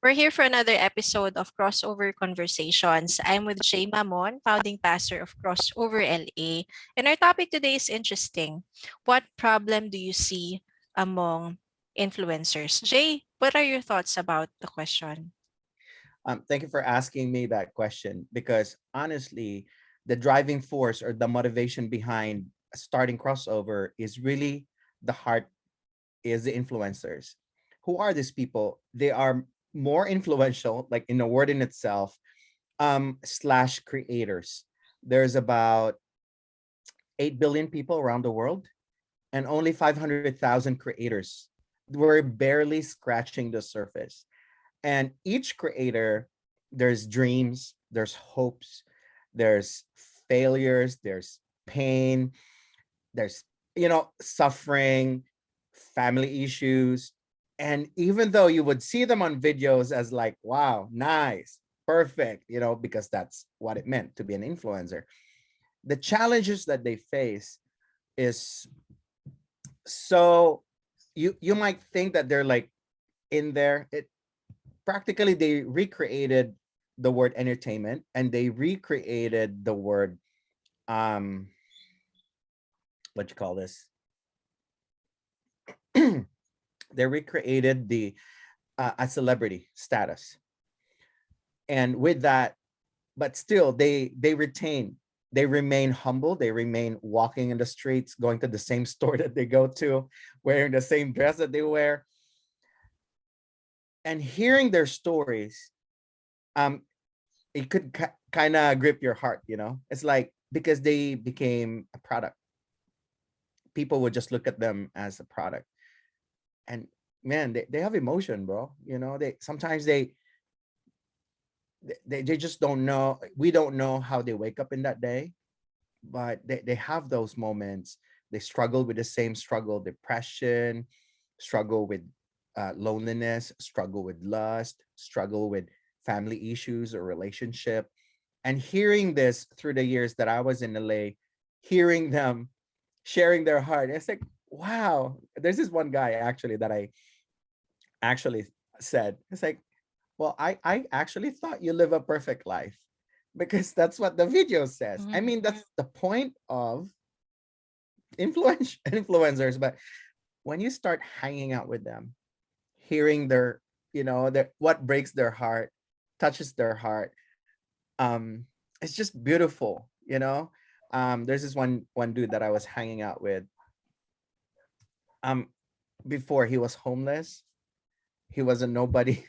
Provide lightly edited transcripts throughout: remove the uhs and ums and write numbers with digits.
We're here for another episode of CrossOver Conversations. I'm with Mamon, founding pastor of CrossOver LA. And our topic today is interesting. What problem do you see among influencers? Jay, what are your thoughts about the question? Thank you for asking me that question because honestly, the driving force or the motivation behind starting crossover is really the heart is the influencers. Who are these people? They are more influential, like in the word in itself, slash creators. There's about 8 billion people around the world and only 500,000 creators. We're barely scratching the surface. And each creator, there's dreams, there's hopes, there's failures, there's pain, there's suffering, family issues. And even though you would see them on videos as like, wow, nice, perfect, because that's what it meant to be an influencer, the challenges that they face is so you might think that they're like in there. It practically they recreated the word entertainment and they recreated the word um what you call this they recreated the a celebrity status, and with that, but still they remain humble, they remain walking in the streets, going to the same store that they go to, wearing the same dress that they wear, and hearing their stories. um it could kind of grip your heart. It's like because they became a product, people would just look at them as a product. And man, they have emotion, bro. They sometimes they just don't know. We don't know how they wake up in that day, but they have those moments. They struggle with the same struggle: depression, struggle with loneliness, struggle with lust, struggle with family issues or relationship. And hearing this through the years that I was in LA, hearing them sharing their heart, it's like, wow. There's this one guy actually that I actually said, it's like, well, I actually thought you live a perfect life, because that's what the video says. I Mhm. mean, that's the point of influencers. But when you start hanging out with them, hearing their what breaks their heart, touches their heart, um it's just beautiful. There's this one dude that I was hanging out with. um Before, he was homeless, he was a nobody.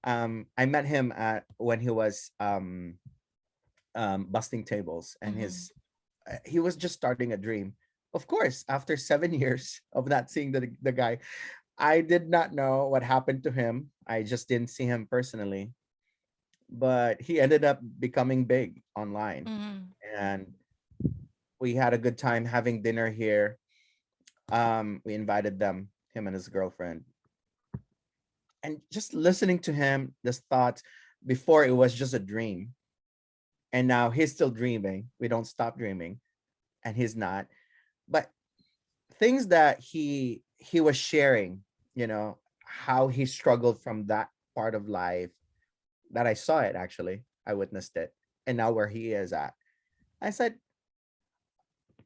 I met him at when he was busting tables, and Mhm. he was just starting a dream. Of course, after 7 years of not seeing the guy, I did not know what happened to him. I just didn't see him personally, but he ended up becoming big online. Mhm. And we had a good time having dinner here. We invited him and his girlfriend, and just listening to him, this thoughts. Before, it was just a dream, and now he's still dreaming. We don't stop dreaming, and he's not. But things that he was sharing, how he struggled from that part of life, that I saw it, actually. I witnessed it. And now where he is at. I said,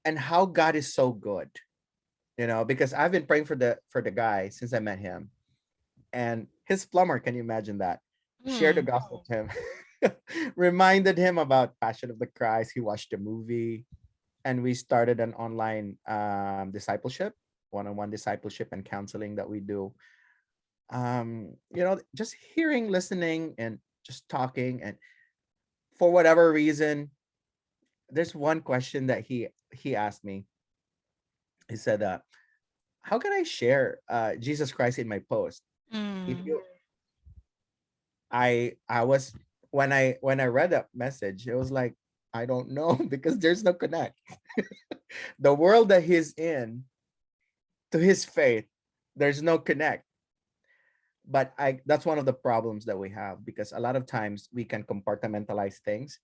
and how God is so good, because I've been praying for the guy since I met him. And his plumber, can you imagine that? Shared the Mhm. gospel to him. Reminded him about Passion of the Christ. He watched the movie, and we started an online discipleship, one-on-one discipleship and counseling that we do. Just hearing, listening, and just talking. And for whatever reason, there's one question that he asked me. He said, how can I share Jesus Christ in my post? If Mhm. you I was when I read that message, it was like, I don't know, because there's no connect. The world that he's in, to his faith, there's no connect. But I that's one of the problems that we have, because a lot of times we can compartmentalize things,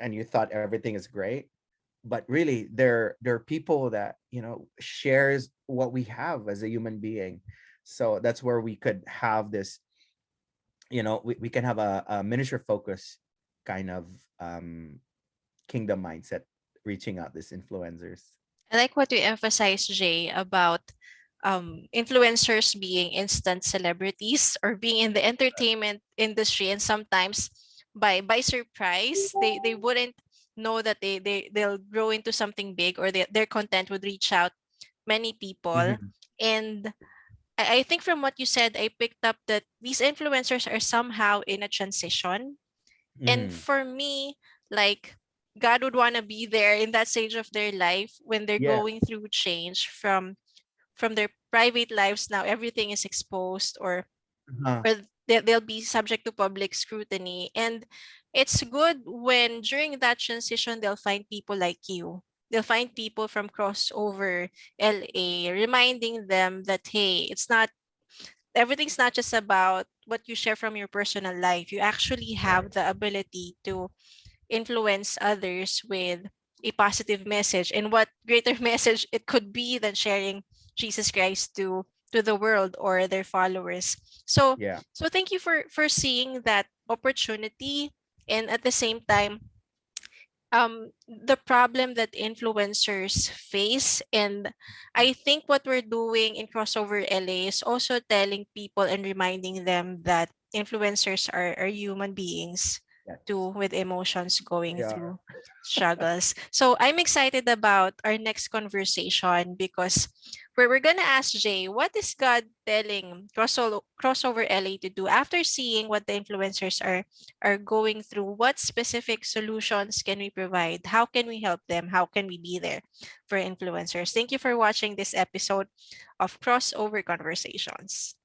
and you thought everything is great, but really there are people that shares what we have as a human being. So that's where we could have this we can have a miniature focus kind of um kingdom mindset reaching out these influencers. I like what you emphasize, Jay, about influencers being instant celebrities or being in the entertainment industry, and sometimes by surprise, they wouldn't know that they'll grow into something big, or their content would reach out many people. Mhm. And I think from what you said, I picked up that these influencers are somehow in a transition. And Mhm. for me, like, God would want to be there in that stage of their life when they're Yeah. going through change from their private lives. Now everything is exposed, Uh-huh. or they'll be subject to public scrutiny. And it's good when during that transition they'll find people like you. They'll find people from Crossover LA reminding them that, hey, it's not everything's not just about what you share from your personal life. You actually Right. have the ability to influence others with a positive message. And what greater message it could be than sharing Jesus Christ to the world or their followers. So Yeah. thank you for seeing that opportunity, and at the same time, the problem that influencers face. And I think what we're doing in Crossover LA is also telling people and reminding them that influencers are human beings Yes. too, with emotions, They going are. through struggles. So I'm excited about our next conversation, because we're gonna ask Jay, what is God telling Crossover LA to do after seeing what the influencers are going through? What specific solutions can we provide? How can we help them? How can we be there for influencers? Thank you for watching this episode of Crossover Conversations.